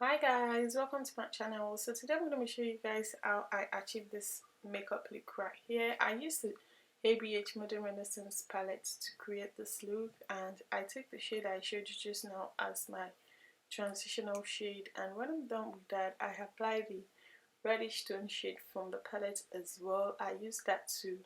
Hi guys, welcome to my channel. So today I'm going to show you guys how I achieved this makeup look right here. I used the ABH Modern Renaissance palette to create this look, and I took the shade I showed you just now as my transitional shade, and when I'm done with that I apply the reddish tone shade from the palette as well. I use that to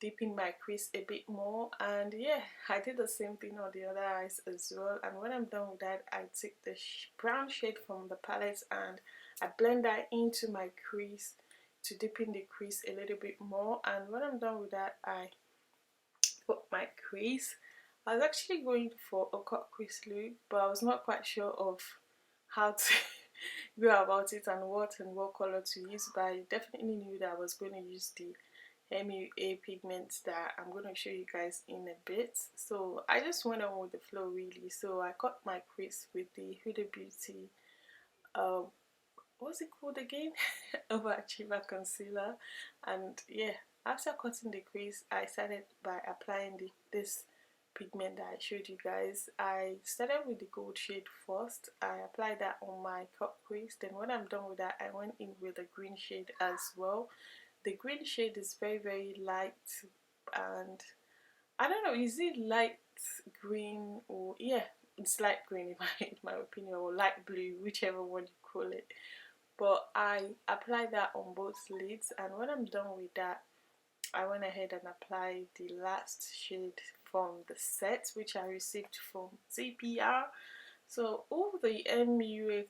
deepen my crease a bit more, and yeah, I did the same thing on the other eyes as well. And when I'm done with that, I take the brown shade from the palette and I blend that into my crease to deepen the crease a little bit more. And when I'm done with that, I put my crease. I was actually going for a cut crease look, but I was not quite sure of how to go about it and what color to use, but I definitely knew that I was going to use the MUA pigments that I'm going to show you guys in a bit. So I just went on with the flow really. So I cut my crease with the Huda Beauty what's it called again? Overachiever concealer. And yeah, after cutting the crease, I started by applying this pigment that I showed you guys. I started with the gold shade first. I applied that on my cut crease. Then when I'm done with that, I went in with the green shade as well. The green shade is very light, and I don't know, is it light green, or yeah, it's light green in my opinion, or light blue, whichever one you call it. But I applied that on both lids, and when I'm done with that, I went ahead and applied the last shade from the set, which I received from CPR. So all the MUA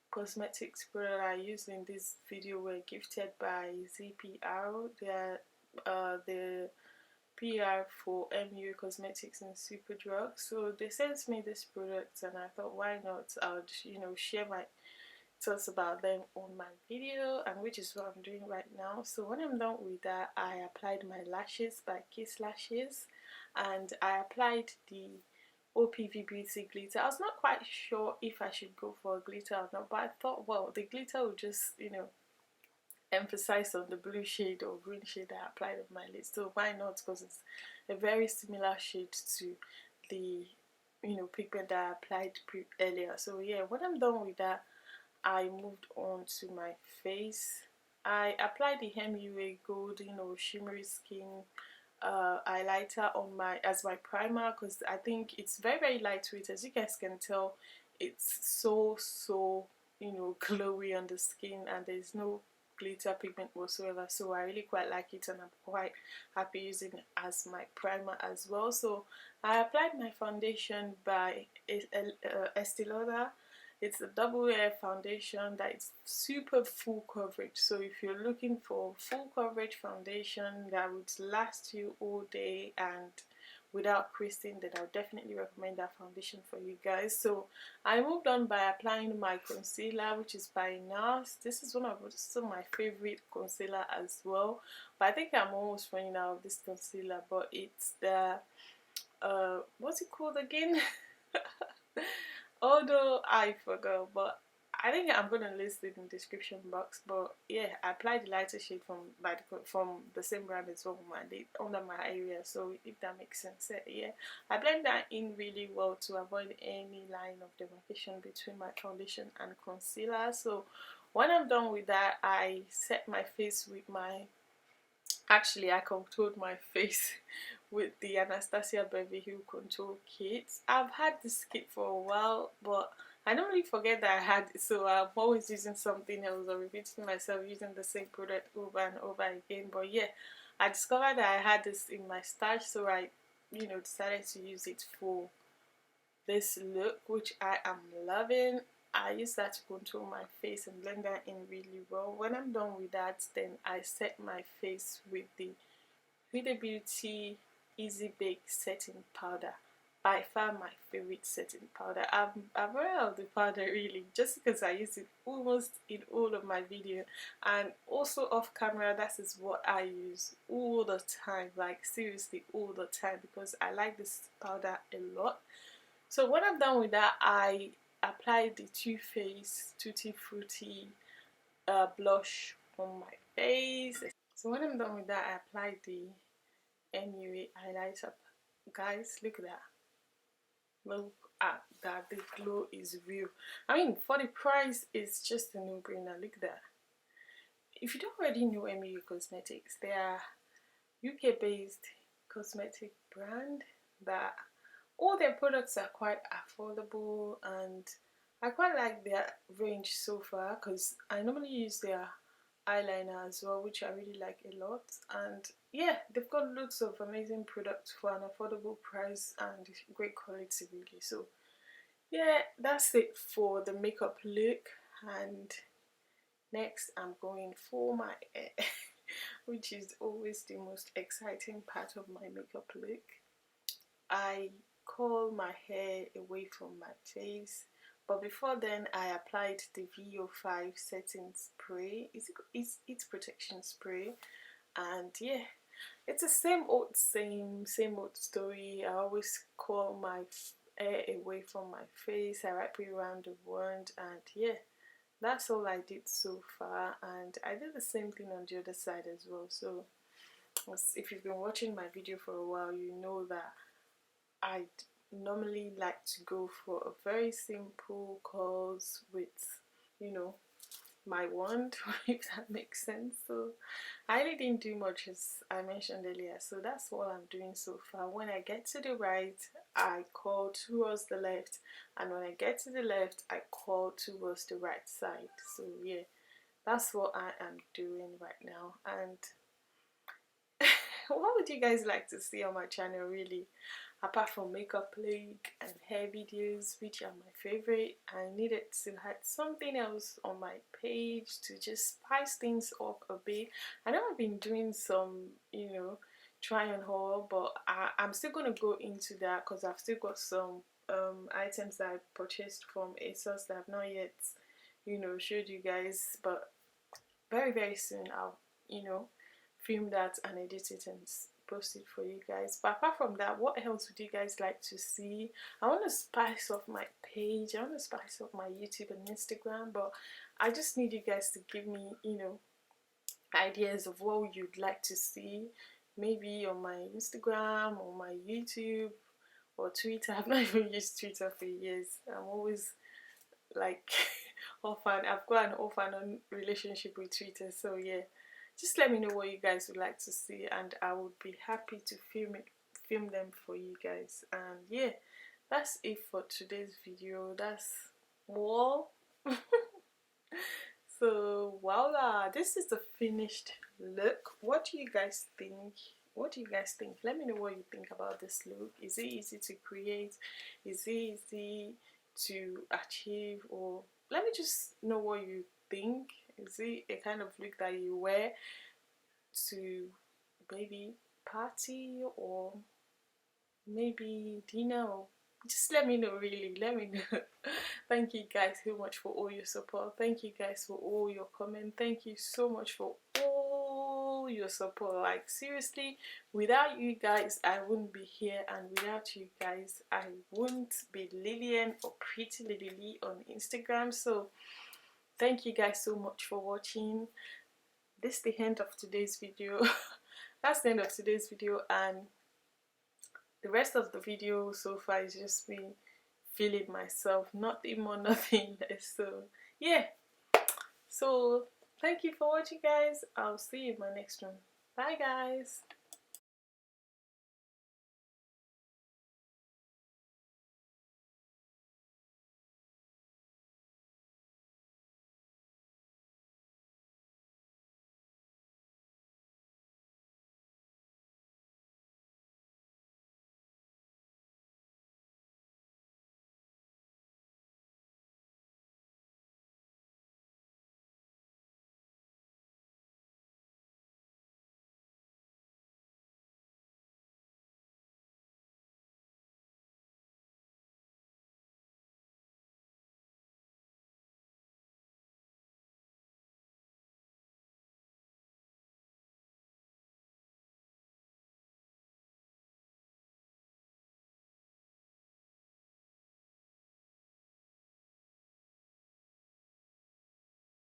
cosmetics products I used in this video were gifted by ZPR. They're the PR for MUA Cosmetics and Superdrug. So they sent me this product, and I thought, why not? I would, share my thoughts about them on my video, and which is what I'm doing right now. So when I'm done with that, I applied my lashes by Kiss Lashes, and I applied the OPV Beauty glitter. I was not quite sure if I should go for a glitter or not, but I thought, well, the glitter would just, emphasize on the blue shade or green shade I applied on my lid. So why not? Because it's a very similar shade to the, pigment that I applied earlier. So yeah, when I'm done with that, I moved on to my face. I applied the MUA Gold, shimmery skin highlighter on my as my primer, because I think it's very lightweight. As you guys can tell, it's so glowy on the skin, and there's no glitter pigment whatsoever. So I really quite like it, and I'm quite happy using it as my primer as well. So I applied my foundation by Estee Lauder. It's a double layer foundation that is super full coverage. So if you're looking for full coverage foundation that would last you all day and without creasing, then I would definitely recommend that foundation for you guys. So I moved on by applying my concealer, which is by NARS. This is one of my favorite concealer as well, but I think I'm almost running out of this concealer. But it's the what's it called again? Although I forgot, but I think I'm gonna list it in the description box. But yeah, I applied the lighter shade from the same brand as well under my area. So if that makes sense, yeah, I blend that in really well to avoid any line of demarcation between my foundation and concealer. So when I'm done with that, I set my face with my Actually, I contoured my face with the Anastasia Beverly Hills Contour Kit. I've had this kit for a while, but I normally forget that I had it, so I'm always using something else or repeating myself using the same product over and over again. But yeah, I discovered that I had this in my stash, so I, decided to use it for this look, which I am loving. I use that to contour my face and blend that in really well. When I'm done with that, then I set my face with the Huda Beauty Easy Bake Setting Powder. By far my favorite setting powder. I'm run out of the powder really, just because I use it almost in all of my video, and also off camera. That is what I use all the time, like seriously all the time, because I like this powder a lot. So when I'm done with that, I apply the Too Faced Tutti Frutti blush on my face. So when I'm done with that, I apply the MUA highlighter. Guys, look at that. Look that the glow is real. I mean, for the price, it's just a no-brainer. Look at that. If you don't already know MU Cosmetics, they are UK-based cosmetic brand that all their products are quite affordable, and I quite like their range so far because I normally use their eyeliner as well, which I really like a lot. And yeah, they've got loads of amazing products for an affordable price and great quality really. So yeah, that's it for the makeup look. And next I'm going for my hair which is always the most exciting part of my makeup look. I curl my hair away from my face, but before then I applied the VO5 setting spray. It's protection spray, and yeah, it's the same old story. I always curl my hair away from my face. I wrap it around the wand, and yeah, that's all I did so far. And I did the same thing on the other side as well. So if you've been watching my video for a while, you know that I normally like to go for a very simple curls with, you know, my wand, if that makes sense. So I really didn't do much, as I mentioned earlier. So that's what I'm doing so far. When I get to the right, I curl towards the left, and when I get to the left, I curl towards the right side. So yeah, that's what I am doing right now. And what would you guys like to see on my channel really, apart from makeup look and hair videos, which are my favorite? I needed to have something else on my page to just spice things up a bit. I know I've been doing some, you know, try and haul, but I'm still going to go into that because I've still got some items that I purchased from ASOS that I've not yet, you know, showed you guys. But very soon I'll, you know, film that and edit it and post it for you guys. But apart from that, what else would you guys like to see? I want to spice up my page, I want to spice up my YouTube and Instagram, but I just need you guys to give me, you know, ideas of what you'd like to see, maybe on my Instagram or my YouTube or Twitter. I've not even used Twitter for years. I'm always like I've got an off and on relationship with Twitter. So yeah, just let me know what you guys would like to see, and I would be happy to film them for you guys. And yeah, that's it for today's video. That's all. So voila, this is the finished look. What do you guys think? What do you guys think? Let me know what you think about this look. Is it easy to create? Is it easy to achieve? Or let me just know what you think. Is it a kind of look that you wear to maybe party or maybe dinner? Or just let me know, really, let me know. Thank you guys so much for all your support. Thank you guys for all your comment. Thank you so much for all your support. Like seriously, without you guys I wouldn't be here, and without you guys I wouldn't be Lillian or Pretty Lily on Instagram. So thank you guys so much for watching. This is the end of today's video. That's the end of today's video, and the rest of the video so far is just me feeling myself, nothing more, nothing less. So yeah, so thank you for watching guys. I'll see you in my next one. Bye guys.